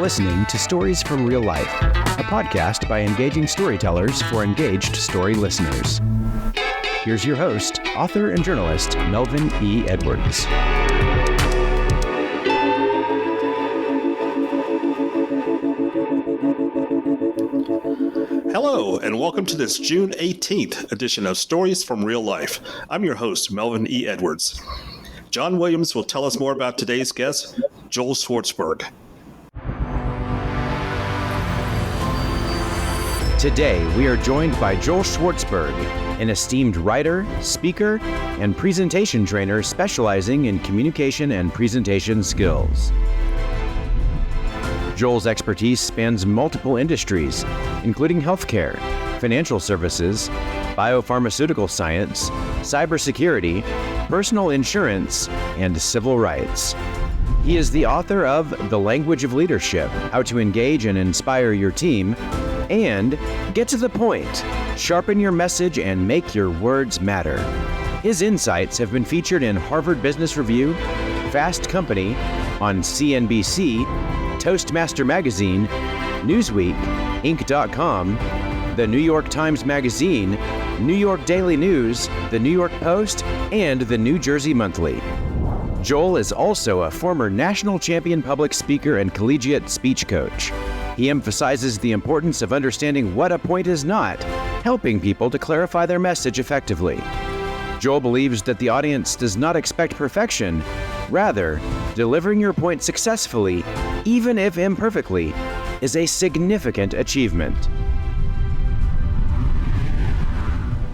listening to Stories from Real Life, a podcast by engaging storytellers for engaged story listeners. Here's your host, author and journalist, Melvin E. Edwards. Hello, and welcome to this June 18th edition of Stories from Real Life. I'm your host, Melvin E. Edwards. John Williams will tell us more about today's guest, Joel Schwartzberg. Today, we are joined by Joel Schwartzberg, an esteemed writer, speaker, and presentation trainer specializing in communication and presentation skills. Joel's expertise spans multiple industries, including healthcare, financial services, biopharmaceutical science, cybersecurity, personal insurance, and civil rights. He is the author of The Language of Leadership: How to Engage and Inspire Your Team, and Get to the Point: Sharpen Your Message and Make Your Words Matter. His insights have been featured in Harvard Business Review, Fast Company, on CNBC, Toastmaster Magazine, Newsweek, Inc.com, The New York Times Magazine, New York Daily News, The New York Post, and The New Jersey Monthly. Joel is also a former national champion public speaker and collegiate speech coach. He emphasizes the importance of understanding what a point is not, helping people to clarify their message effectively. Joel believes that the audience does not expect perfection. Rather, delivering your point successfully, even if imperfectly, is a significant achievement.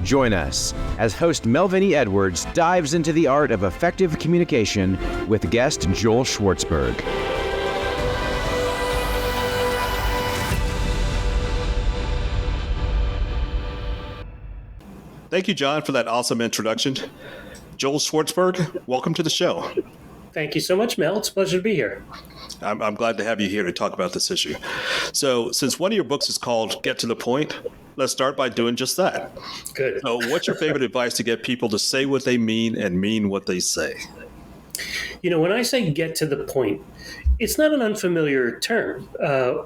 Join us as host Melvin E. Edwards dives into the art of effective communication with guest Joel Schwartzberg. Thank you, John, for that awesome introduction. Joel Schwartzberg, welcome to the show. Thank you so much, Mel. It's a pleasure to be here. I'm glad to have you here to talk about this issue. So, since one of your books is called Get to the Point, let's start by doing just that. Good. So, what's your favorite advice to get people to say what they mean and mean what they say? You know, when I say get to the point, it's not an unfamiliar term.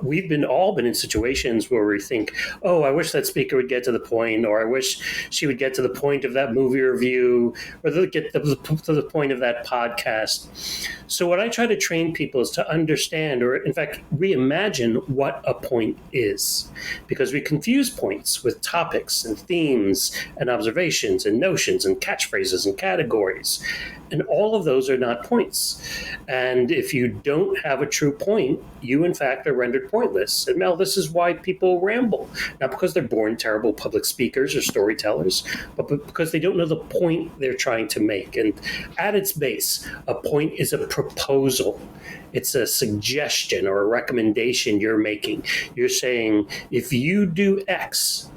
We've all been in situations where we think, oh, I wish that speaker would get to the point, or I wish she would get to the point of that movie review, or get to the point of that podcast. So what I try to train people is to understand, or in fact, reimagine what a point is. Because we confuse points with topics and themes and observations and notions and catchphrases and categories. And all of those are not points. And if you don't have a true point, you in fact are rendered pointless. And Mel, this is why people ramble. Not because they're born terrible public speakers or storytellers, but because they don't know the point they're trying to make. And at its base, a point is a proposal. It's a suggestion or a recommendation you're making. You're saying, if you do X,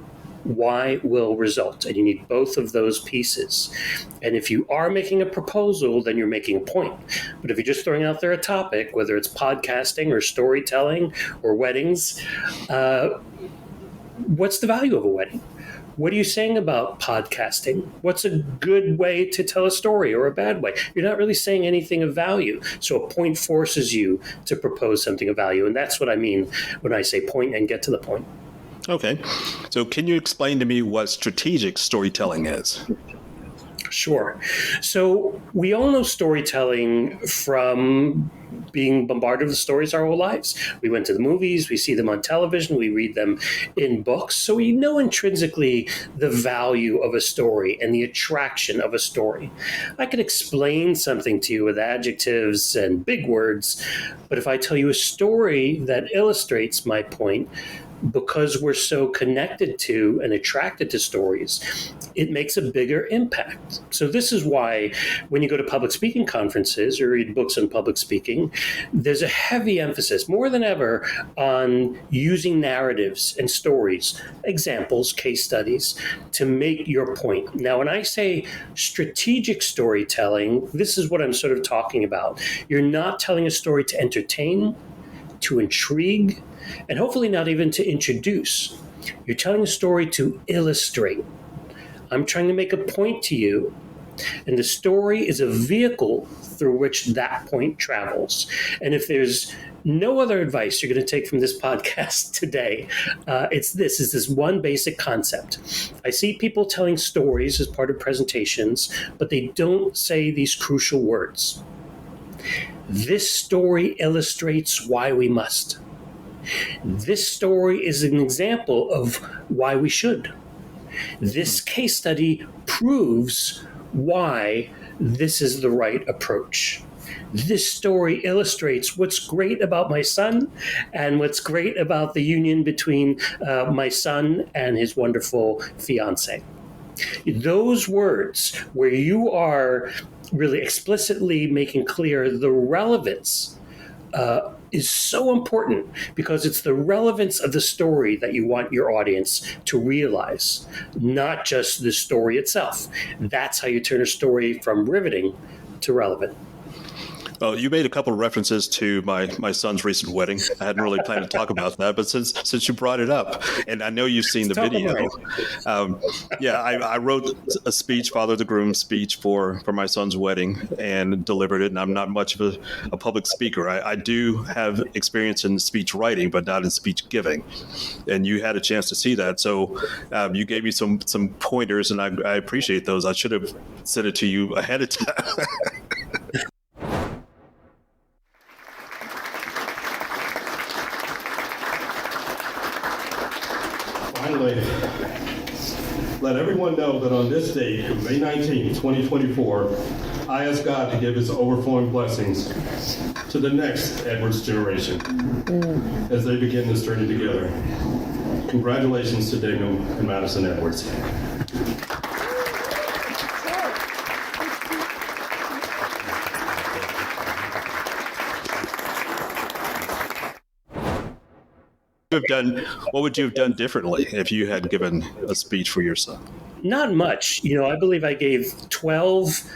Y will result, and you need both of those pieces. And if you are making a proposal, then you're making a point. But if you're just throwing out there a topic, whether it's podcasting or storytelling or weddings, what's the value of a wedding? What are you saying about podcasting? What's a good way to tell a story or a bad way? You're not really saying anything of value. So a point forces you to propose something of value. And that's what I mean when I say point and get to the point. Okay. So can you explain to me what strategic storytelling is? Sure. So we all know storytelling from being bombarded with stories our whole lives. We went to the movies, we see them on television, we read them in books. So we know intrinsically the value of a story and the attraction of a story. I could explain something to you with adjectives and big words, but if I tell you a story that illustrates my point, because we're so connected to and attracted to stories, it makes a bigger impact. So this is why when you go to public speaking conferences or read books on public speaking, there's a heavy emphasis, more than ever, on using narratives and stories, examples, case studies, to make your point. Now, when I say strategic storytelling, this is what I'm sort of talking about. You're not telling a story to entertain, to intrigue, and hopefully not even to introduce. You're telling a story to illustrate. I'm trying to make a point to you, and the story is a vehicle through which that point travels. And if there's no other advice you're going to take from this podcast today. It's this one basic concept. I see people telling stories as part of presentations, but they don't say these crucial words. This story illustrates why we must. This story is an example of why we should. This case study proves why this is the right approach. This story illustrates what's great about my son and what's great about the union between my son and his wonderful fiance. Those words where you are really explicitly making clear the relevance is so important, because it's the relevance of the story that you want your audience to realize, not just the story itself. That's how you turn a story from riveting to relevant. Well, you made a couple of references to my son's recent wedding. I hadn't really planned to talk about that, but since you brought it up, and I know you've seen the video, I wrote a speech, Father of the Groom speech for my son's wedding, and delivered it. And I'm not much of a public speaker. I do have experience in speech writing, but not in speech giving. And you had a chance to see that, so you gave me some pointers, and I appreciate those. I should have sent it to you ahead of time. Finally, let everyone know that on this date, May 19, 2024, I ask God to give his overflowing blessings to the next Edwards generation as they begin this journey together. Congratulations to Daniel and Madison Edwards. What would you have done differently if you had given a speech for your son? Not much. I believe I gave 12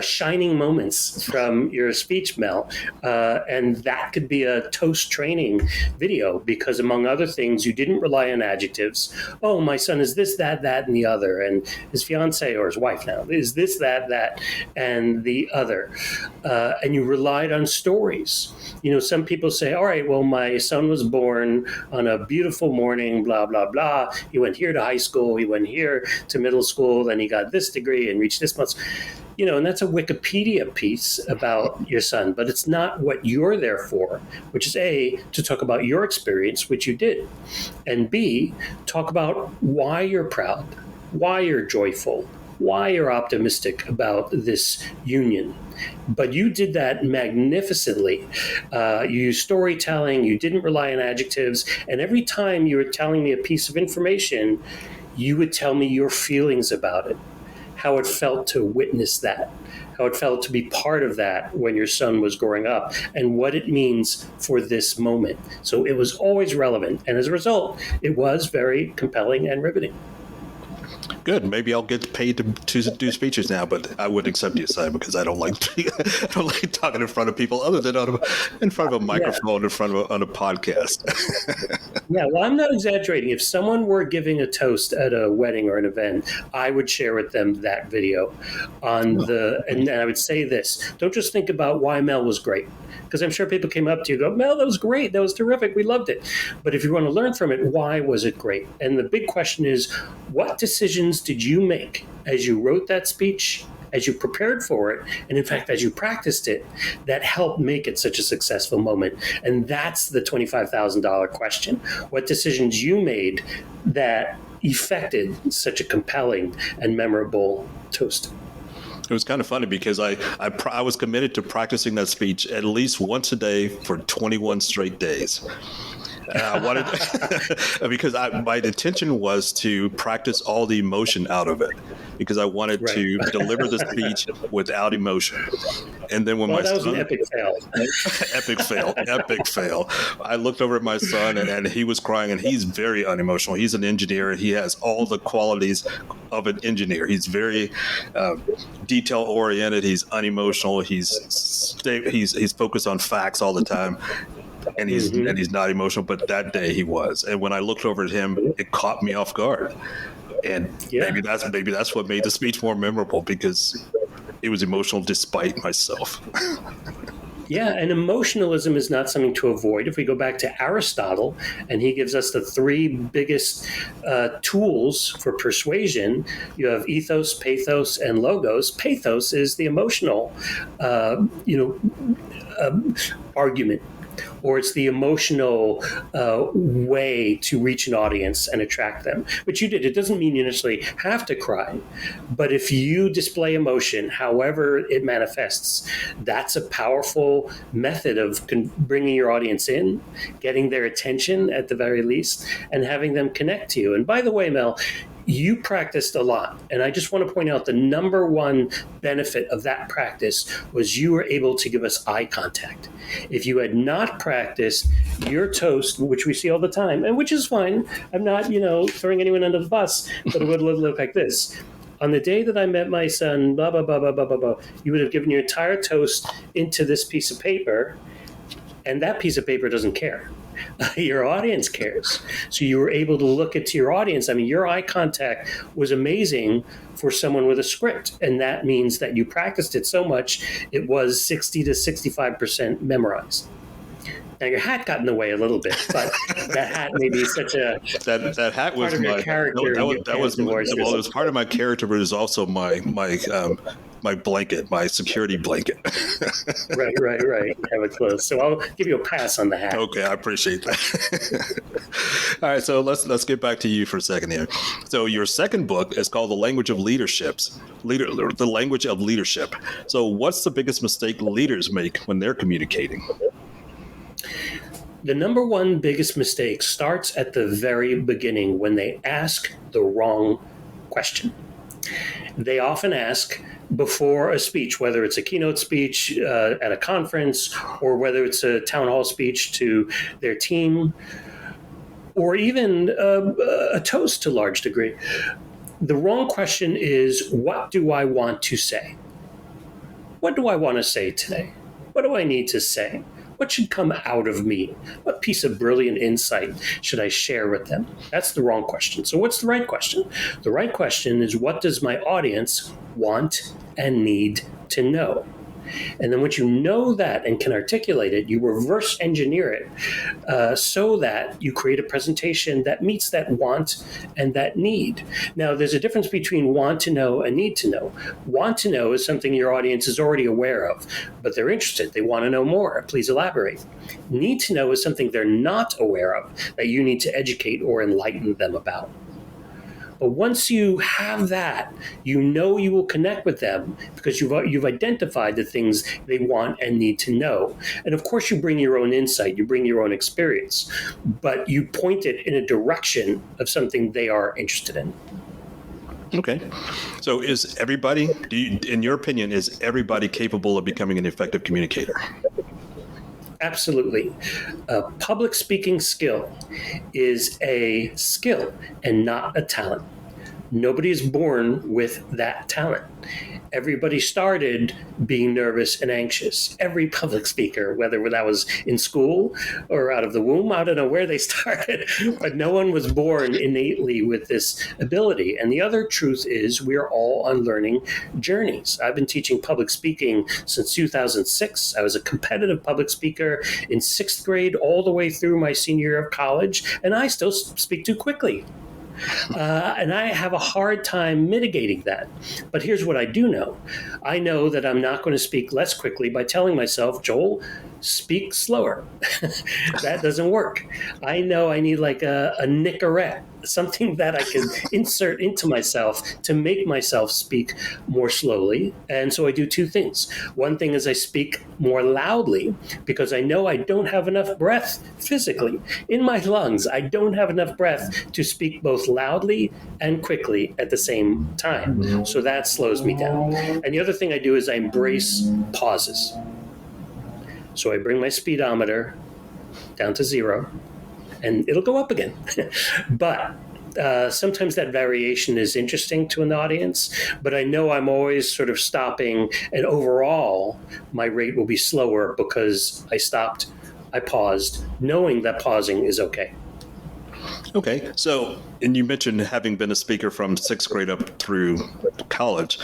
shining moments from your speech, Mel. And that could be a toast training video, because among other things, you didn't rely on adjectives. Oh, my son is this, that, and the other. And his fiance, or his wife now, is this, that, and the other. And you relied on stories. Some people say, all right, well, my son was born on a beautiful morning, blah, blah, blah. He went here to high school. He went here to middle school. Then he got this degree and reached this much. And that's a Wikipedia piece about your son, but it's not what you're there for, which is A, to talk about your experience, which you did, and B, talk about why you're proud, why you're joyful, why you're optimistic about this union. But you did that magnificently. You used storytelling, you didn't rely on adjectives, and every time you were telling me a piece of information, you would tell me your feelings about it. How it felt to witness that, how it felt to be part of that when your son was growing up, and what it means for this moment. So it was always relevant. And as a result, it was very compelling and riveting. Good. Maybe I'll get paid to do speeches now, but I wouldn't accept the assignment because I don't like talking in front of people, other than in front of a microphone, in front of on a podcast. Yeah, well, I'm not exaggerating. If someone were giving a toast at a wedding or an event, I would share with them that video and I would say this: don't just think about why Mel was great, because I'm sure people came up to you and go, Mel, that was great, that was terrific, we loved it. But if you want to learn from it, why was it great? And the big question is, what decisions did you make as you wrote that speech, as you prepared for it, and in fact, as you practiced it, that helped make it such a successful moment? And that's the $25,000 question. What decisions you made that effected such a compelling and memorable toast? It was kind of funny because I was committed to practicing that speech at least once a day for 21 straight days. I wanted because my intention was to practice all the emotion out of it, because I wanted to deliver the speech without emotion. And then when that was an epic fail. epic fail. I looked over at my son and he was crying, and he's very unemotional. He's an engineer. He has all the qualities of an engineer. He's very detail oriented. He's unemotional. He's focused on facts all the time. And he's not emotional, but that day he was. And when I looked over at him, it caught me off guard. And maybe that's what made the speech more memorable, because it was emotional despite myself. Yeah, and emotionalism is not something to avoid. If we go back to Aristotle, and he gives us the three biggest tools for persuasion, you have ethos, pathos, and logos. Pathos is the emotional, argument, or it's the emotional way to reach an audience and attract them. But you did. It doesn't mean you necessarily have to cry, but if you display emotion, however it manifests, that's a powerful method of bringing your audience in, getting their attention at the very least, and having them connect to you. And by the way, Mel, you practiced a lot. And I just want to point out the number one benefit of that practice was you were able to give us eye contact. If you had not practiced your toast, which we see all the time, and which is fine, I'm not, throwing anyone under the bus, but it would look like this. On the day that I met my son, blah, blah, blah, blah, blah, blah, blah, you would have given your entire toast into this piece of paper, and that piece of paper doesn't care. Your audience cares. So you were able to look into your audience. I mean, your eye contact was amazing for someone with a script. And that means that you practiced it so much, it was 60 to 65% memorized. Now your hat got in the way a little bit, but that hat may be such a that hat was part of your character. That was well, it was part of my character, but it was also my blanket, my security blanket. Right. Have it close. So I'll give you a pass on the hat. Okay, I appreciate that. All right, so let's get back to you for a second here. So your second book is called The Language of Leadership. The Language of Leadership. So what's the biggest mistake leaders make when they're communicating? The number one biggest mistake starts at the very beginning when they ask the wrong question. They often ask before a speech, whether it's a keynote speech at a conference or whether it's a town hall speech to their team or even a toast to a large degree. The wrong question is, what do I want to say? What do I want to say today? What do I need to say? What should come out of me? What piece of brilliant insight should I share with them? That's the wrong question. So what's the right question? The right question is, what does my audience want and need to know? And then once you know that and can articulate it, you reverse engineer it so that you create a presentation that meets that want and that need. Now, there's a difference between want to know and need to know. Want to know is something your audience is already aware of, but they're interested. They want to know more. Please elaborate. Need to know is something they're not aware of that you need to educate or enlighten them about. But once you have that, you know you will connect with them because you've identified the things they want and need to know. And of course, you bring your own insight, you bring your own experience, but you point it in a direction of something they are interested in. Okay. So in your opinion, is everybody capable of becoming an effective communicator? Absolutely. A public speaking skill is a skill and not a talent. Nobody is born with that talent. Everybody started being nervous and anxious. Every public speaker, whether that was in school or out of the womb, I don't know where they started, but no one was born innately with this ability. And the other truth is we are all on learning journeys. I've been teaching public speaking since 2006. I was a competitive public speaker in 6th grade all the way through my senior year of college, and I still speak too quickly. And I have a hard time mitigating that. But here's what I do know. I know that I'm not going to speak less quickly by telling myself, Joel, speak slower. That doesn't work. I know I need like a Nicorette, something that I can insert into myself to make myself speak more slowly. And so I do two things. One thing is I speak more loudly because I know I don't have enough breath physically in my lungs. I don't have enough breath to speak both loudly and quickly at the same time. So that slows me down. And the other thing I do is I embrace pauses. So I bring my speedometer down to 0, and it'll go up again. But sometimes that variation is interesting to an audience, but I know I'm always sort of stopping, and overall, my rate will be slower because I stopped, I paused, knowing that pausing is okay. Okay. So, and you mentioned having been a speaker from 6th grade up through college.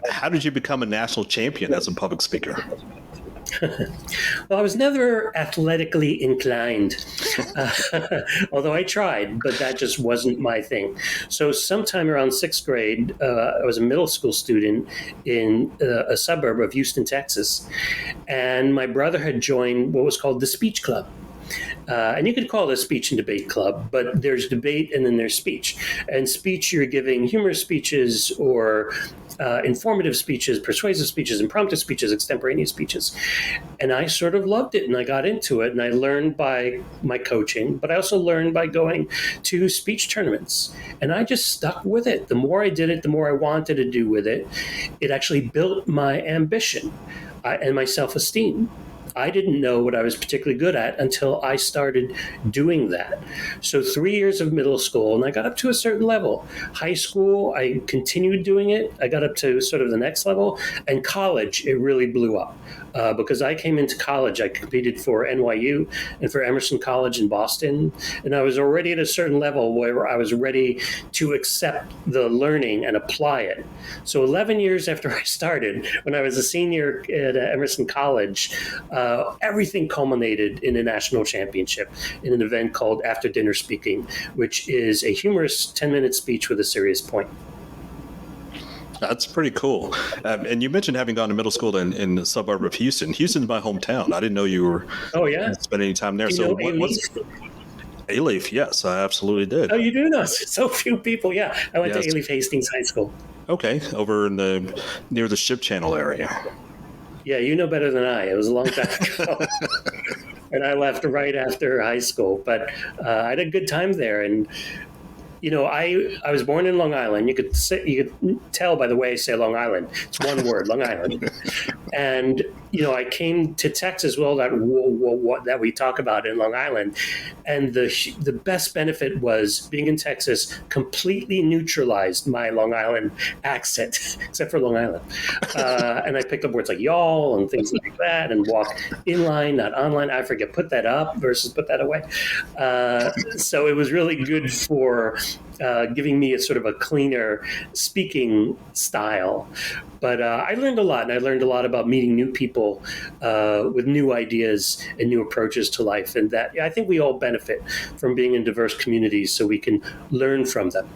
How did you become a national champion as a public speaker? Well, I was never athletically inclined, although I tried, but that just wasn't my thing. So, sometime around sixth grade, I was a middle school student in a suburb of Houston, Texas, and my brother had joined what was called the Speech Club. And you could call it a speech and debate club, but there's debate and then there's speech. And speech, you're giving humorous speeches or informative speeches, persuasive speeches, impromptu speeches, extemporaneous speeches. And I sort of loved it and I got into it and I learned by my coaching, but I also learned by going to speech tournaments. And I just stuck with it. The more I did it, the more I wanted to do with it. It actually built my ambition and my self-esteem. I didn't know what I was particularly good at until I started doing that. So 3 years of middle school, and I got up to a certain level. High school, I continued doing it. I got up to sort of the next level. And college, it really blew up. Because I came into college, I competed for NYU and for Emerson College in Boston. And I was already at a certain level where I was ready to accept the learning and apply it. So 11 years after I started, when I was a senior at Emerson College, everything culminated in a national championship in an event called After Dinner Speaking, which is a humorous 10-minute speech with a serious point. That's pretty cool. And you mentioned having gone to middle school in the suburb of Houston. Houston's my hometown. I didn't know you were spending any time there. So A-Leaf, yes, I absolutely did. Oh, you do know? So few people, yeah. I went to A-Leaf Hastings High School. Okay, over in near the Ship Channel area. Yeah, you know better than I. It was a long time ago. And I left right after high school. But I had a good time there. And you know, I was born in Long Island. You could tell by the way I say Long Island. It's one word, Long Island. And you know, I came to Texas. Well, that we talk about in Long Island, and the best benefit was being in Texas completely neutralized my Long Island accent, except for Long Island. And I picked up words like y'all and things like that, and walk inline, not online. I forget, put that up versus put that away. So it was really good for giving me a sort of a cleaner speaking style. But I learned a lot, and I learned a lot about meeting new people with new ideas and new approaches to life. And that I think we all benefit from being in diverse communities so we can learn from them.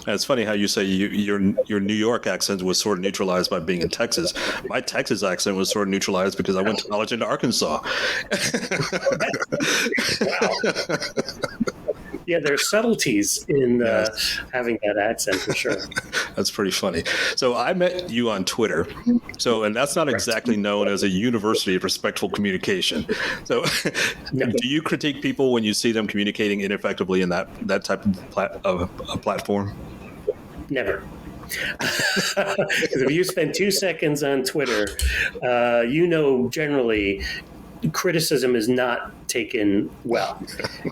It's funny how you say your New York accent was sort of neutralized by being in Texas. My Texas accent was sort of neutralized because I went to college in Arkansas. Wow. Yeah, there are subtleties in having that accent for sure. That's pretty funny. So I met you on Twitter. And that's not exactly known as a university of respectful communication. So do you critique people when you see them communicating ineffectively in that type of platform? Never. Because if you spend 2 seconds on Twitter, you know generally criticism is not taken well.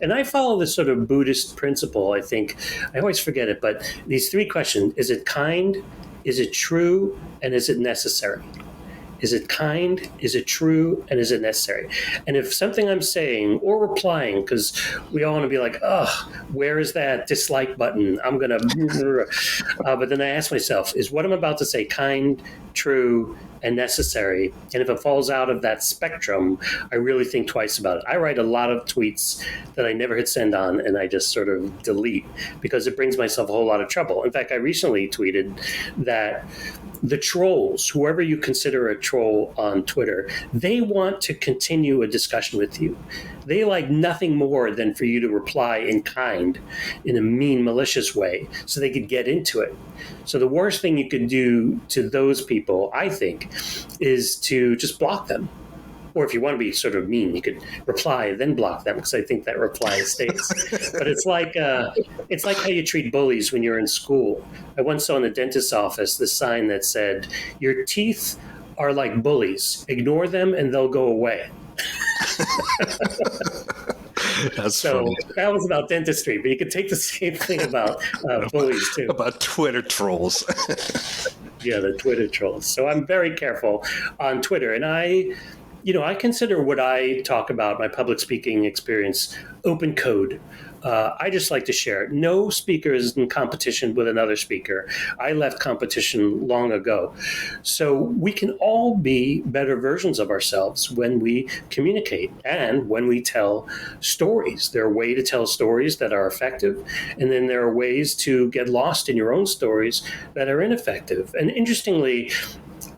And I follow this sort of Buddhist principle, I think. I always forget it, but these 3 questions: is it kind? Is it true? And is it necessary? Is it kind? Is it true? And is it necessary? And if something I'm saying or replying, because we all want to be like, where is that dislike button? I'm going to, but then I ask myself, is what I'm about to say kind, true, and necessary? And if it falls out of that spectrum, I really think twice about it. I write a lot of tweets that I never hit send on, and I just sort of delete because it brings myself a whole lot of trouble. In fact, I recently tweeted that the trolls, whoever you consider a troll on Twitter, they want to continue a discussion with you. They like nothing more than for you to reply in kind, in a mean, malicious way, so they could get into it. So the worst thing you could do to those people, I think, is to just block them. Or if you want to be sort of mean, you could reply, then block them, because I think that reply stays. But it's like how you treat bullies when you're in school. I once saw in the dentist's office the sign that said, "Your teeth are like bullies. Ignore them and they'll go away." That's funny. That was about dentistry, but you could take the same thing about bullies too. About Twitter trolls. Yeah, the Twitter trolls. So I'm very careful on Twitter, and I consider what I talk about, my public speaking experience, open code. I just like to share. No speaker is in competition with another speaker. I left competition long ago. So we can all be better versions of ourselves when we communicate and when we tell stories. There are ways to tell stories that are effective, and then there are ways to get lost in your own stories that are ineffective. And interestingly,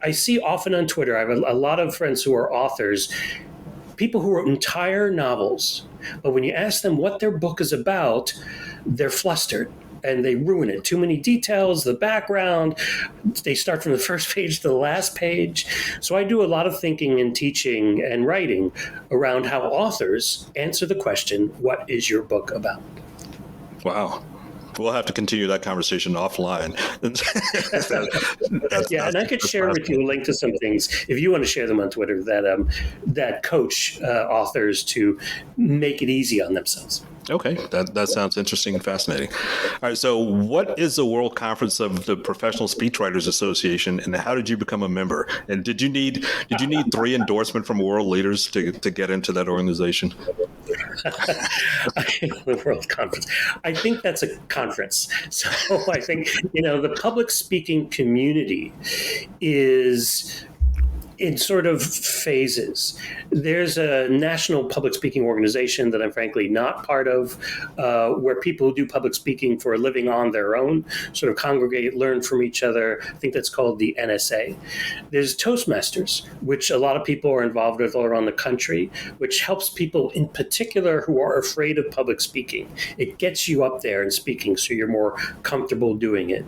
I see often on Twitter, I have a lot of friends who are authors, people who wrote entire novels, but when you ask them what their book is about, they're flustered and they ruin it. Too many details, the background, they start from the first page to the last page. So I do a lot of thinking and teaching and writing around how authors answer the question, what is your book about? Wow. We'll have to continue that conversation offline. And I could share with you a link to some things if you want to share them on Twitter that coach authors to make it easy on themselves. Okay, that sounds interesting and fascinating. All right, so what is the World Conference of the Professional Speechwriters Association, and how did you become a member? And did you need 3 endorsements from world leaders to get into that organization? The World Conference. I think that's a conference. So I think, the public speaking community is in sort of phases. There's a national public speaking organization that I'm frankly not part of, where people who do public speaking for a living on their own sort of congregate, learn from each other. I think that's called the NSA. There's Toastmasters, which a lot of people are involved with all around the country, which helps people in particular who are afraid of public speaking. It gets you up there and speaking so you're more comfortable doing it.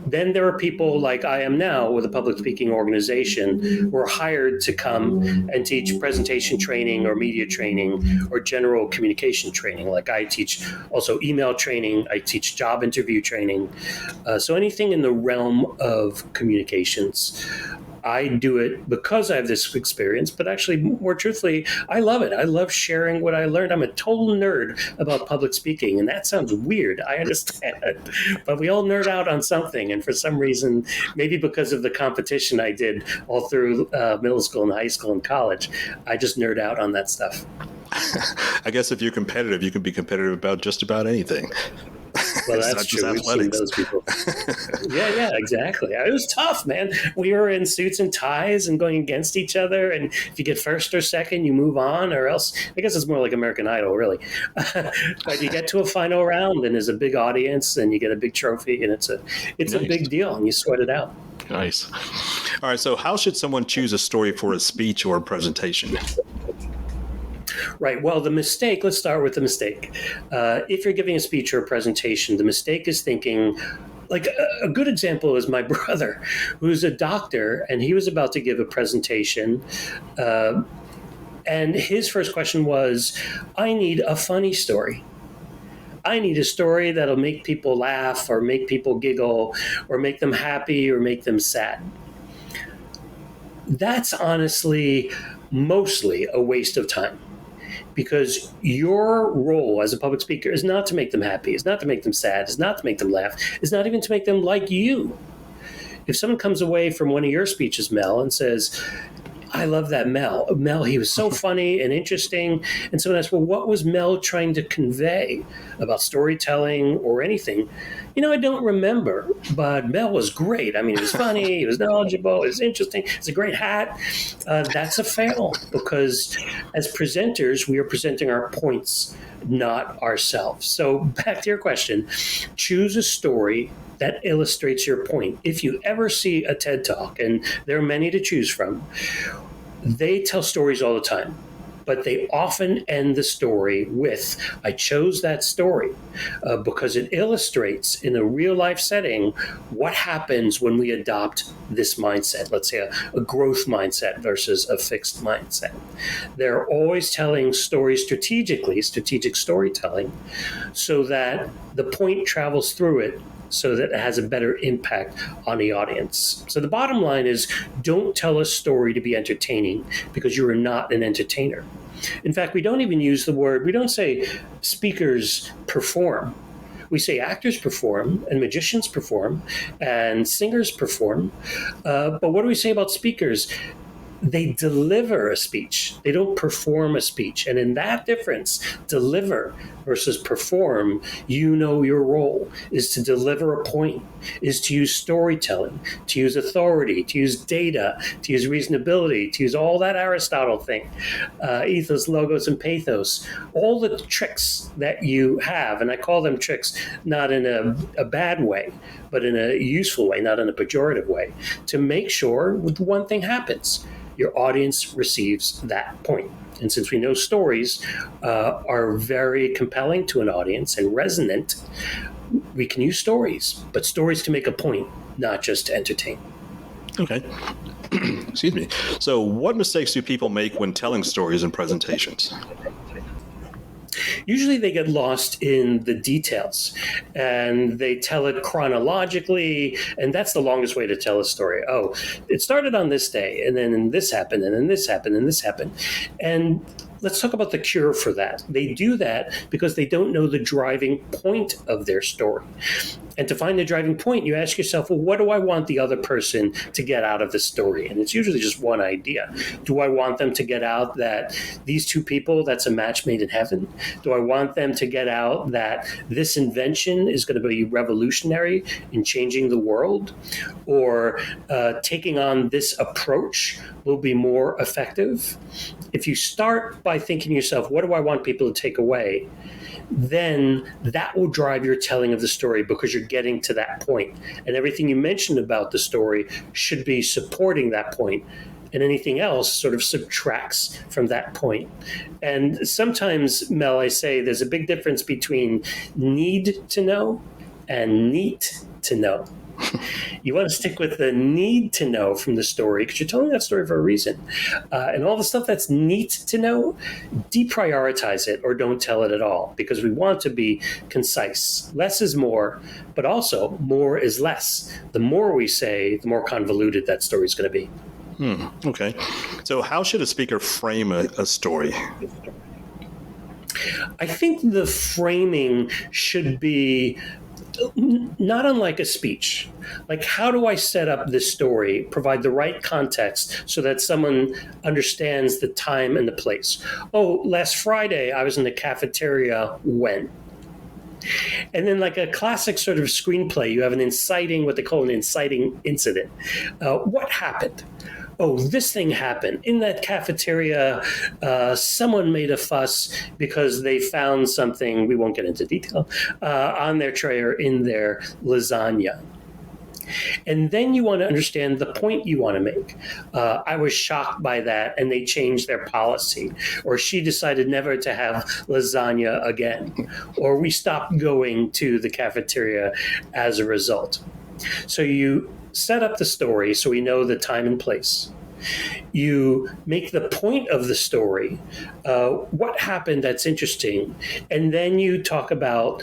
Then there are people like I am now with a public speaking organization who are hired to come and teach presentation training or media training or general communication training. Like I teach also email training, I teach job interview training. So anything in the realm of communications. I do it because I have this experience, but actually, more truthfully, I love it. I love sharing what I learned. I'm a total nerd about public speaking, and that sounds weird. I understand. But we all nerd out on something, and for some reason, maybe because of the competition I did all through middle school and high school and college, I just nerd out on that stuff. I guess if you're competitive, you can be competitive about just about anything. Well, that's true. We've seen those people. Yeah, exactly. It was tough, man. We were in suits and ties and going against each other. And if you get first or second, you move on, or else, I guess it's more like American Idol, really. But you get to a final round, and there's a big audience, and you get a big trophy, and it's a big deal, and you sweat it out. Nice. All right. So, how should someone choose a story for a speech or a presentation? Right. Well, let's start with the mistake. If you're giving a speech or a presentation, the mistake is thinking, like a good example is my brother, who's a doctor, and he was about to give a presentation. And his first question was, I need a funny story. I need a story that'll make people laugh or make people giggle or make them happy or make them sad. That's honestly mostly a waste of time. Because your role as a public speaker is not to make them happy, is not to make them sad, is not to make them laugh, is not even to make them like you. If someone comes away from one of your speeches, Mel, and says, I love that Mel. Mel, he was so funny and interesting. And someone asks, well, what was Mel trying to convey about storytelling or anything? I don't remember, but Mel was great. I mean, he was funny, he was knowledgeable, he was interesting, it's a great hat. That's a fail, because as presenters, we are presenting our points, not ourselves. So back to your question, choose a story that illustrates your point. If you ever see a TED Talk, and there are many to choose from, they tell stories all the time. But they often end the story with, I chose that story because it illustrates in a real life setting what happens when we adopt this mindset, let's say a growth mindset versus a fixed mindset. They're always telling stories strategically, strategic storytelling, so that the point travels through it so that it has a better impact on the audience. So the bottom line is, don't tell a story to be entertaining, because you are not an entertainer. In fact, we don't even use we don't say speakers perform. We say actors perform, and magicians perform, and singers perform. But what do we say about speakers? they deliver a speech. They don't perform a speech. And in that difference, deliver versus perform, your role is to deliver a point, is to use storytelling, to use authority, to use data, to use reasonability, to use all that Aristotle thing, ethos, logos, and pathos, all the tricks that you have. And I call them tricks not in a bad way, but in a useful way, not in a pejorative way, to make sure one thing happens. Your audience receives that point. And since we know stories are very compelling to an audience and resonant, we can use stories, but stories to make a point, not just to entertain. Okay. Excuse me. So what mistakes do people make when telling stories in presentations? Usually they get lost in the details and they tell it chronologically, and that's the longest way to tell a story. Oh, it started on this day, and then this happened, and then this happened, and this happened. And let's talk about the cure for that. They do that because they don't know the driving point of their story. And to find the driving point, you ask yourself, well, what do I want the other person to get out of the story? And it's usually just one idea. Do I want them to get out that these two people, that's a match made in heaven? Do I want them to get out that this invention is going to be revolutionary in changing the world? Or taking on this approach will be more effective? If you start by thinking to yourself, what do I want people to take away? Then that will drive your telling of the story because you're getting to that point. And everything you mentioned about the story should be supporting that point. And anything else sort of subtracts from that point. And sometimes, Mel, I say there's a big difference between need to know and neat to know. You want to stick with the need to know from the story because you're telling that story for a reason. And all the stuff that's neat to know, deprioritize it or don't tell it at all because we want to be concise. Less is more, but also more is less. The more we say, the more convoluted that story is going to be. Okay. So how should a speaker frame a story? I think the framing should be not unlike a speech. Like, how do I set up this story, provide the right context so that someone understands the time and the place? Oh, last Friday, I was in the cafeteria when? And then like a classic sort of screenplay, you have what they call an inciting incident. What happened? Oh, this thing happened. In that cafeteria, someone made a fuss because they found something, we won't get into detail, on their tray or in their lasagna. And then you want to understand the point you want to make. I was shocked by that, and they changed their policy. Or she decided never to have lasagna again. Or we stopped going to the cafeteria as a result. So you set up the story so we know the time and place. You make the point of the story, what happened that's interesting, and then you talk about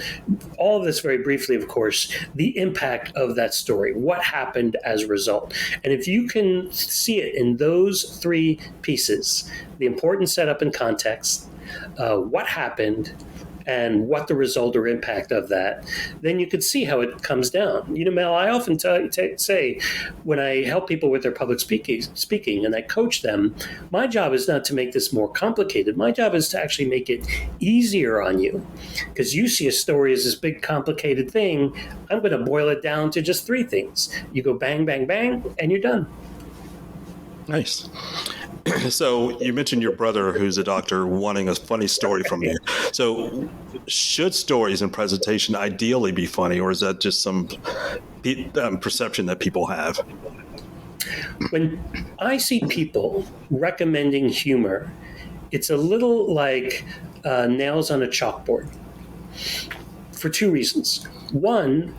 all of this very briefly, of course, the impact of that story, what happened as a result. And if you can see it in those three pieces, the important setup and context, what happened, and what the result or impact of that, then you could see how it comes down. You know, Mel, I often say when I help people with their public speaking and I coach them, my job is not to make this more complicated. My job is to actually make it easier on you. Because you see a story as this big complicated thing, I'm going to boil it down to just three things. You go bang, bang, bang, and you're done. Nice. So you mentioned your brother, who's a doctor, wanting a funny story from you. So should stories in presentation ideally be funny, or is that just some perception that people have? When I see people recommending humor, it's a little like nails on a chalkboard for two reasons. One,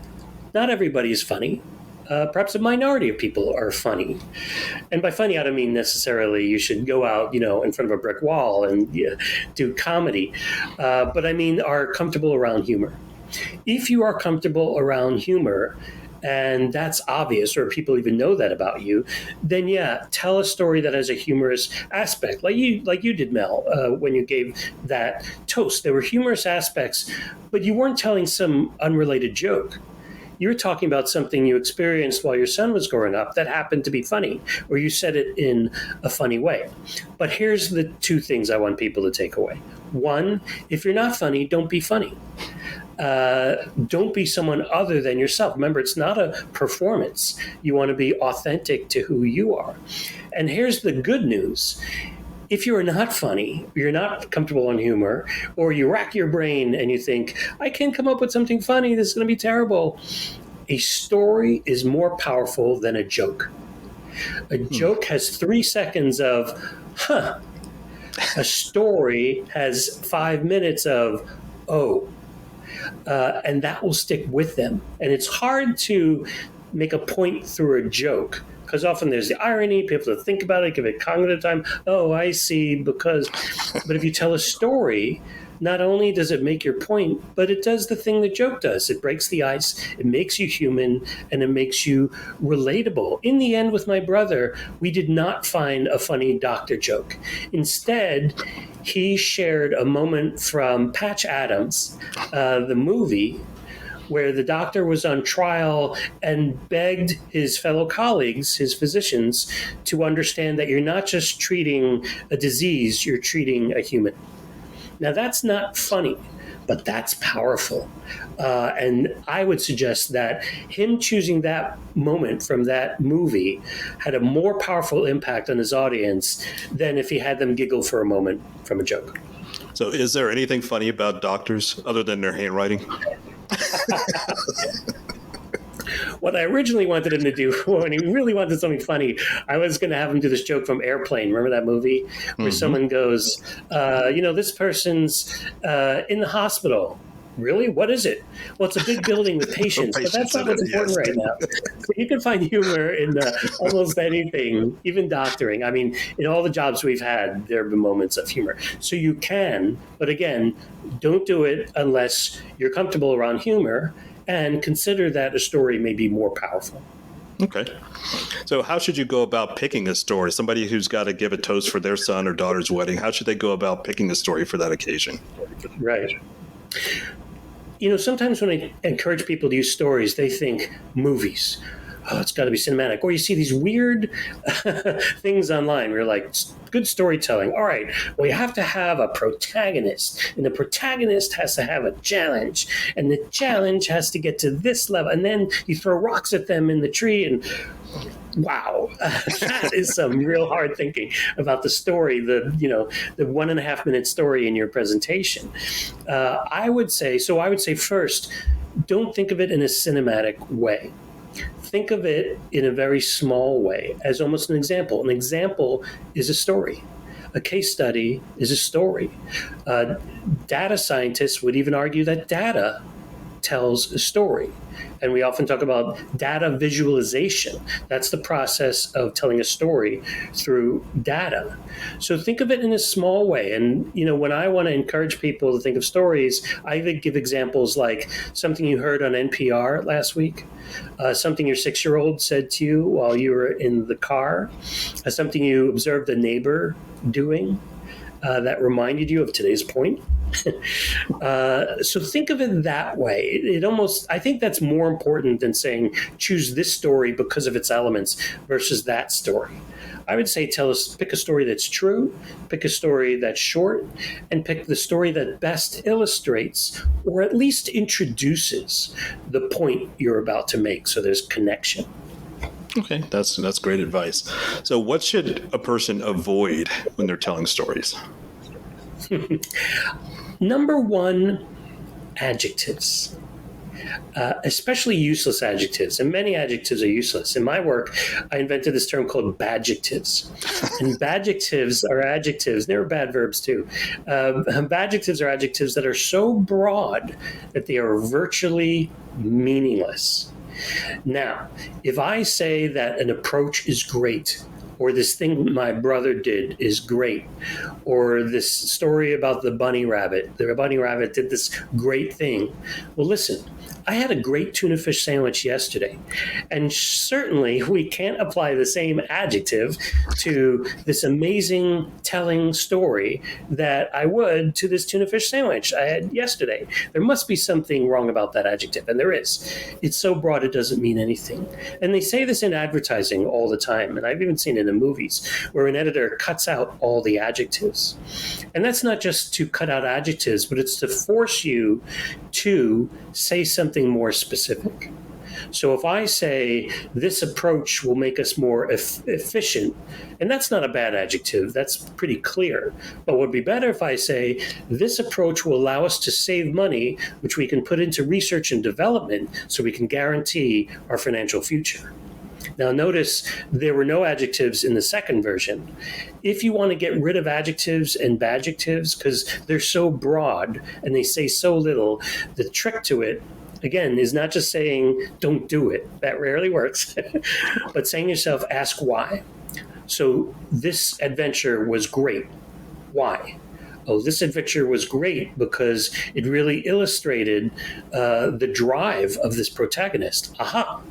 not everybody is funny. Perhaps a minority of people are funny. And by funny, I don't mean necessarily you should go out, in front of a brick wall and do comedy. But I mean are comfortable around humor. If you are comfortable around humor, and that's obvious, or people even know that about you, then tell a story that has a humorous aspect, like you did, Mel, when you gave that toast. There were humorous aspects, but you weren't telling some unrelated joke. you're talking about something you experienced while your son was growing up that happened to be funny, or you said it in a funny way. But here's the two things I want people to take away. One, if you're not funny, don't be funny. Don't be someone other than yourself. Remember, it's not a performance. You want to be authentic to who you are. And here's the good news. If you're not funny, you're not comfortable in humor, or you rack your brain and you think, I can't come up with something funny, this is going to be terrible. A story is more powerful than a joke. A joke has 3 seconds of, huh. A story has 5 minutes of, oh. And that will stick with them. And it's hard to make a point through a joke, because often there's the irony, people have to think about it, give it cognitive time. Oh, I see, because. But if you tell a story, not only does it make your point, but it does the thing the joke does. It breaks the ice, it makes you human, and it makes you relatable. In the end, with my brother, we did not find a funny doctor joke. Instead, he shared a moment from Patch Adams, the movie, where the doctor was on trial and begged his fellow colleagues, his physicians, to understand that you're not just treating a disease, you're treating a human. Now, that's not funny, but that's powerful. And I would suggest that him choosing that moment from that movie had a more powerful impact on his audience than if he had them giggle for a moment from a joke. So is there anything funny about doctors other than their handwriting? What I originally wanted him to do, when he really wanted something funny, I was going to have him do this joke from Airplane. Remember that movie where someone goes, this person's in the hospital. Really? What is it? Well, it's a big building with patients, but that's not what's important right now. So you can find humor in almost anything, even doctoring. I mean, in all the jobs we've had, there have been moments of humor. So you can, but again, don't do it unless you're comfortable around humor, and consider that a story may be more powerful. Okay. So how should you go about picking a story? Somebody who's got to give a toast for their son or daughter's wedding, how should they go about picking a story for that occasion? Right. Sometimes when I encourage people to use stories, they think movies. Oh, it's got to be cinematic. Or you see these weird things online where you're like, good storytelling. All right, well, you have to have a protagonist, and the protagonist has to have a challenge, and the challenge has to get to this level, and then you throw rocks at them in the tree, and wow, that is some real hard thinking about the story, the 1.5 minute story in your presentation. I would say first, don't think of it in a cinematic way. Think of it in a very small way, as almost an example. An example is a story. A case study is a story. Data scientists would even argue that data tells a story. And we often talk about data visualization. That's the process of telling a story through data. So think of it in a small way. And, when I want to encourage people to think of stories, I give examples like something you heard on NPR last week, something your 6-year-old said to you while you were in the car, something you observed a neighbor doing that reminded you of today's point. So think of it that way. I think that's more important than saying choose this story because of its elements versus that story. I would say pick a story that's true, pick a story that's short, and pick the story that best illustrates or at least introduces the point you're about to make, so there's connection. Okay, that's great advice. So what should a person avoid when they're telling stories? Number one, adjectives, especially useless adjectives. And many adjectives are useless. In my work, I invented this term called badjectives. And badjectives are adjectives. They're bad verbs too. Badjectives are adjectives that are so broad that they are virtually meaningless. Now, if I say that an approach is great, or this thing my brother did is great, or this story about the bunny rabbit did this great thing. Well, listen, I had a great tuna fish sandwich yesterday. And certainly we can't apply the same adjective to this amazing telling story that I would to this tuna fish sandwich I had yesterday. There must be something wrong about that adjective, and there is. It's so broad it doesn't mean anything. And they say this in advertising all the time, and I've even seen it in movies, where an editor cuts out all the adjectives. And that's not just to cut out adjectives, but it's to force you to say something more specific. So if I say this approach will make us more efficient, and that's not a bad adjective, that's pretty clear. But what would be better if I say this approach will allow us to save money, which we can put into research and development so we can guarantee our financial future. Now notice there were no adjectives in the second version. If you want to get rid of adjectives and badjectives because they're so broad and they say so little, the trick to it, again, is not just saying don't do it. That rarely works. But saying to yourself, ask why. So this adventure was great. Why? Oh, this adventure was great because it really illustrated the drive of this protagonist. Aha.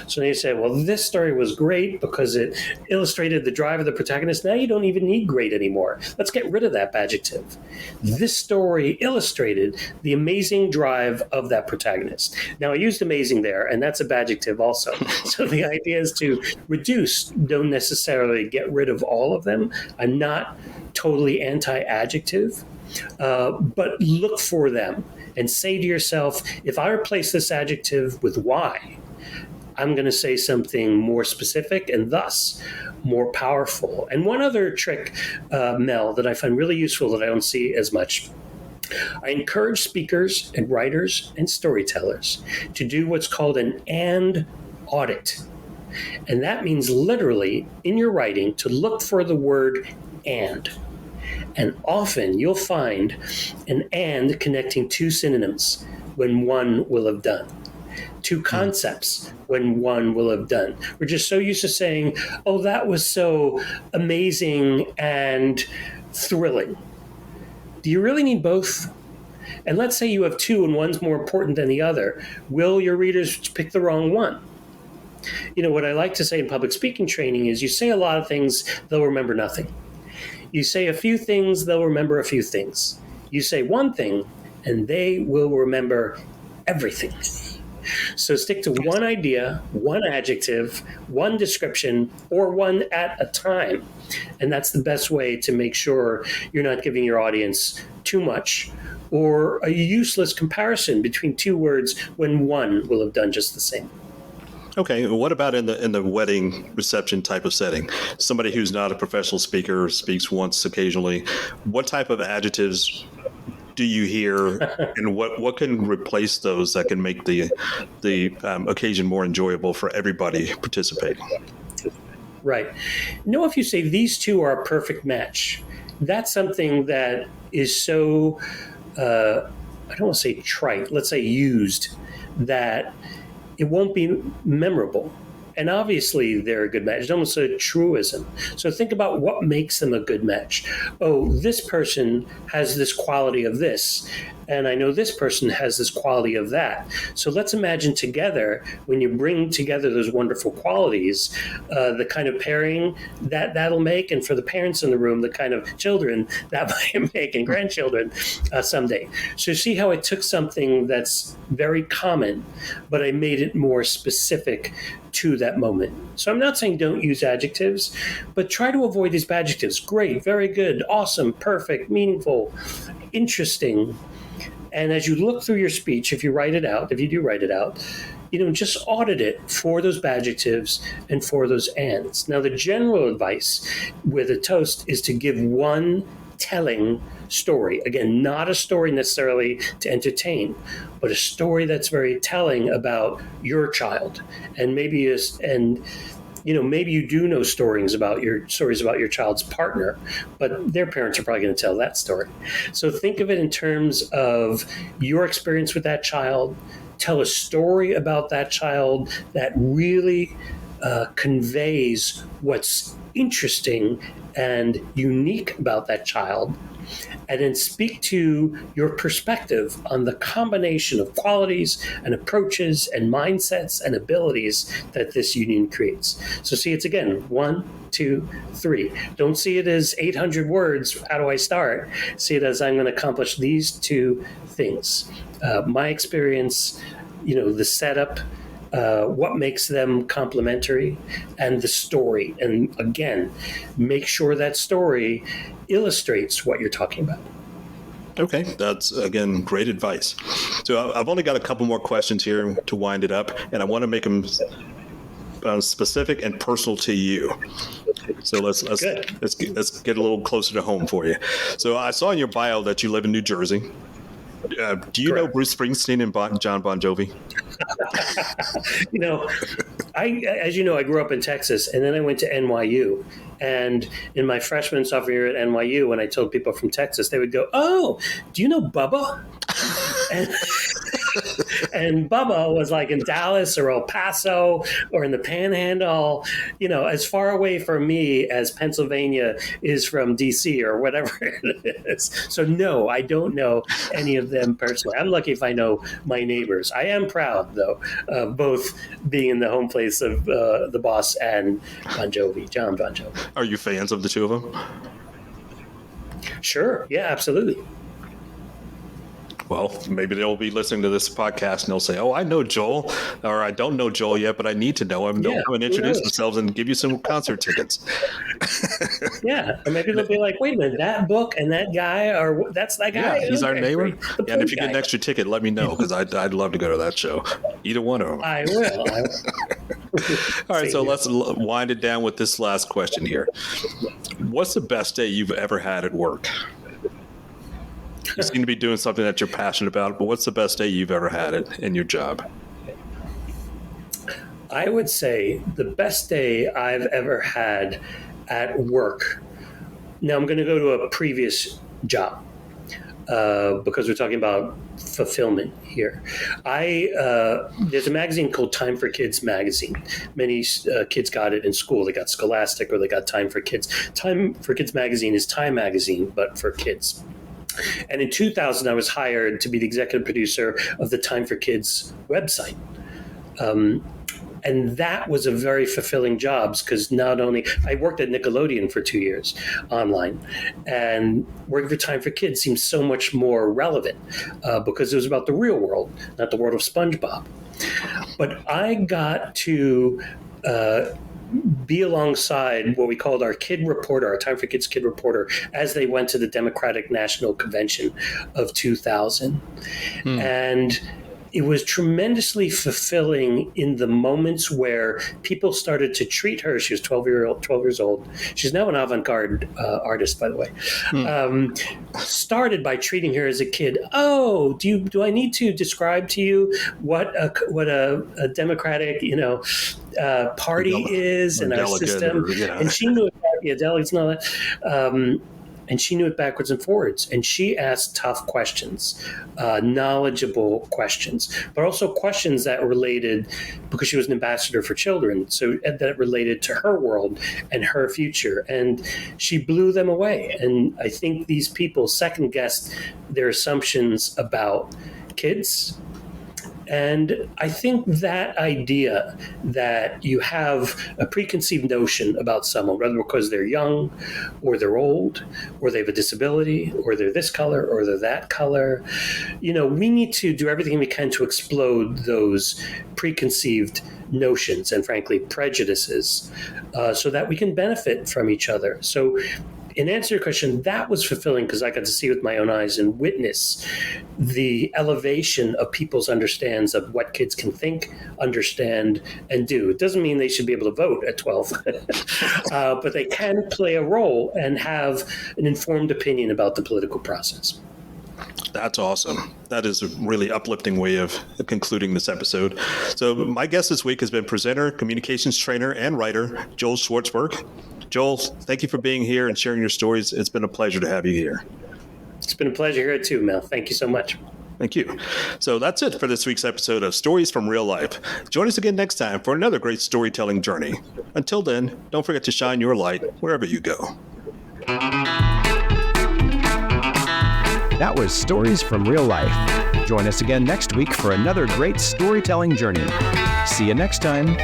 So then you say, well, this story was great because it illustrated the drive of the protagonist. Now you don't even need great anymore. Let's get rid of that adjective. This story illustrated the amazing drive of that protagonist. Now I used amazing there, and that's a adjective also. So the idea is to reduce, don't necessarily get rid of all of them. I'm not totally anti-adjective, but look for them and say to yourself, if I replace this adjective with why, I'm going to say something more specific and thus more powerful. And one other trick, Mel, that I find really useful that I don't see as much. I encourage speakers and writers and storytellers to do what's called an and audit. And that means literally in your writing to look for the word and. And often you'll find an and connecting two synonyms when one will have done. Two concepts when one will have done. We're just so used to saying, oh, that was so amazing and thrilling. Do you really need both? And let's say you have two and one's more important than the other. Will your readers pick the wrong one? You know, what I like to say in public speaking training is you say a lot of things, they'll remember nothing. You say a few things, they'll remember a few things. You say one thing, and they will remember everything. So stick to one idea, one adjective, one description, or one at a time. And that's the best way to make sure you're not giving your audience too much or a useless comparison between two words when one will have done just the same. Okay, what about in the wedding reception type of setting? Somebody who's not a professional speaker, speaks once occasionally. What type of adjectives do you hear, and what can replace those that can make the occasion more enjoyable for everybody participating? Right. Know if you say these two are a perfect match, that's something that is so, I don't want to say trite, let's say used, that it won't be memorable. And obviously they're a good match. It's almost a truism. So think about what makes them a good match. Oh, this person has this quality of this, and I know this person has this quality of that. So let's imagine together, when you bring together those wonderful qualities, the kind of pairing that'll make, and for the parents in the room, the kind of children that might make, and grandchildren someday. So see how I took something that's very common, but I made it more specific to that moment. So I'm not saying don't use adjectives, but try to avoid these adjectives. Great, very good, awesome, perfect, meaningful, interesting. And as you look through your speech, if you do write it out, just audit it for those adjectives and for those ands. Now, the general advice with a toast is to give one telling story. Again, not a story necessarily to entertain, but a story that's very telling about your child. And maybe you do know stories about your child's partner, but their parents are probably going to tell that story. So think of it in terms of your experience with that child. Tell a story about that child that really conveys what's interesting and unique about that child, and then speak to your perspective on the combination of qualities and approaches and mindsets and abilities that this union creates. So see, it's again, 1, 2, 3. Don't see it as 800 words. How do I start? See it as I'm going to accomplish these 2 things. My experience, the setup, what makes them complementary, and the story. And again, make sure that story illustrates what you're talking about. Okay, that's, again, great advice. So I've only got a couple more questions here to wind it up, and I want to make them specific and personal to you. So let's get a little closer to home for you. So I saw in your bio that you live in New Jersey. Do you know Bruce Springsteen and John Bon Jovi? As you know, I grew up in Texas, and then I went to NYU. And in my freshman sophomore year at NYU, when I told people from Texas, they would go, "Oh, do you know Bubba?" And Bubba was like in Dallas or El Paso or in the Panhandle, as far away from me as Pennsylvania is from DC or whatever it is. So no, I don't know any of them personally. I'm lucky if I know my neighbors. I am proud, though, of both being in the home place of the boss and John Bon Jovi. Are you fans of the 2 of them? Sure. Yeah, absolutely. Well, maybe they'll be listening to this podcast and they'll say, "Oh, I know Joel," or "I don't know Joel yet, but I need to know him." They'll come and introduce themselves and give you some concert tickets. Yeah, or maybe they'll be like, "Wait a minute, that book and that guy, or that's that guy." Yeah, he's our neighbor. Yeah, and if you get an extra ticket, let me know, because I'd love to go to that show. Either one of them. I will. All right, so let's wind it down with this last question here. What's the best day you've ever had at work? You seem to be doing something that you're passionate about, but what's the best day you've ever had in your job? I would say the best day I've ever had at work. Now I'm going to go to a previous job because we're talking about fulfillment here. There's a magazine called Time for Kids magazine. Many kids got it in school. They got Scholastic or they got Time for Kids. Time for Kids magazine is Time magazine, but for kids. And in 2000, I was hired to be the executive producer of the Time for Kids website. And that was a very fulfilling job because not only I worked at Nickelodeon for 2 years online, and working for Time for Kids seemed so much more relevant because it was about the real world, not the world of SpongeBob. But I got to be alongside what we called our kid reporter, our Time for Kids kid reporter, as they went to the Democratic National Convention of 2000. And it was tremendously fulfilling in the moments where people started to treat her. She was 12 years old. She's now an avant-garde artist, by the way. Started by treating her as a kid. Oh, do I need to describe to you what a Democratic party is and our system? And she knew about delegates and all that. And she knew it backwards and forwards. And she asked tough questions, knowledgeable questions, but also questions that related, because she was an ambassador for children, so that related to her world and her future. And she blew them away. And I think these people second guessed their assumptions about kids. And I think that idea that you have a preconceived notion about someone, whether because they're young or they're old or they have a disability or they're this color or they're that color, we need to do everything we can to explode those preconceived notions and, frankly, prejudices so that we can benefit from each other. So in answer to your question, that was fulfilling because I got to see with my own eyes and witness the elevation of people's understands of what kids can think, understand, and do. It doesn't mean they should be able to vote at 12, but they can play a role and have an informed opinion about the political process. That's awesome. That is a really uplifting way of concluding this episode. So my guest this week has been presenter, communications trainer, and writer, Joel Schwartzberg. Joel, thank you for being here and sharing your stories. It's been a pleasure to have you here. It's been a pleasure here too, Mel. Thank you so much. Thank you. So that's it for this week's episode of Stories from Real Life. Join us again next time for another great storytelling journey. Until then, don't forget to shine your light wherever you go. That was Stories from Real Life. Join us again next week for another great storytelling journey. See you next time.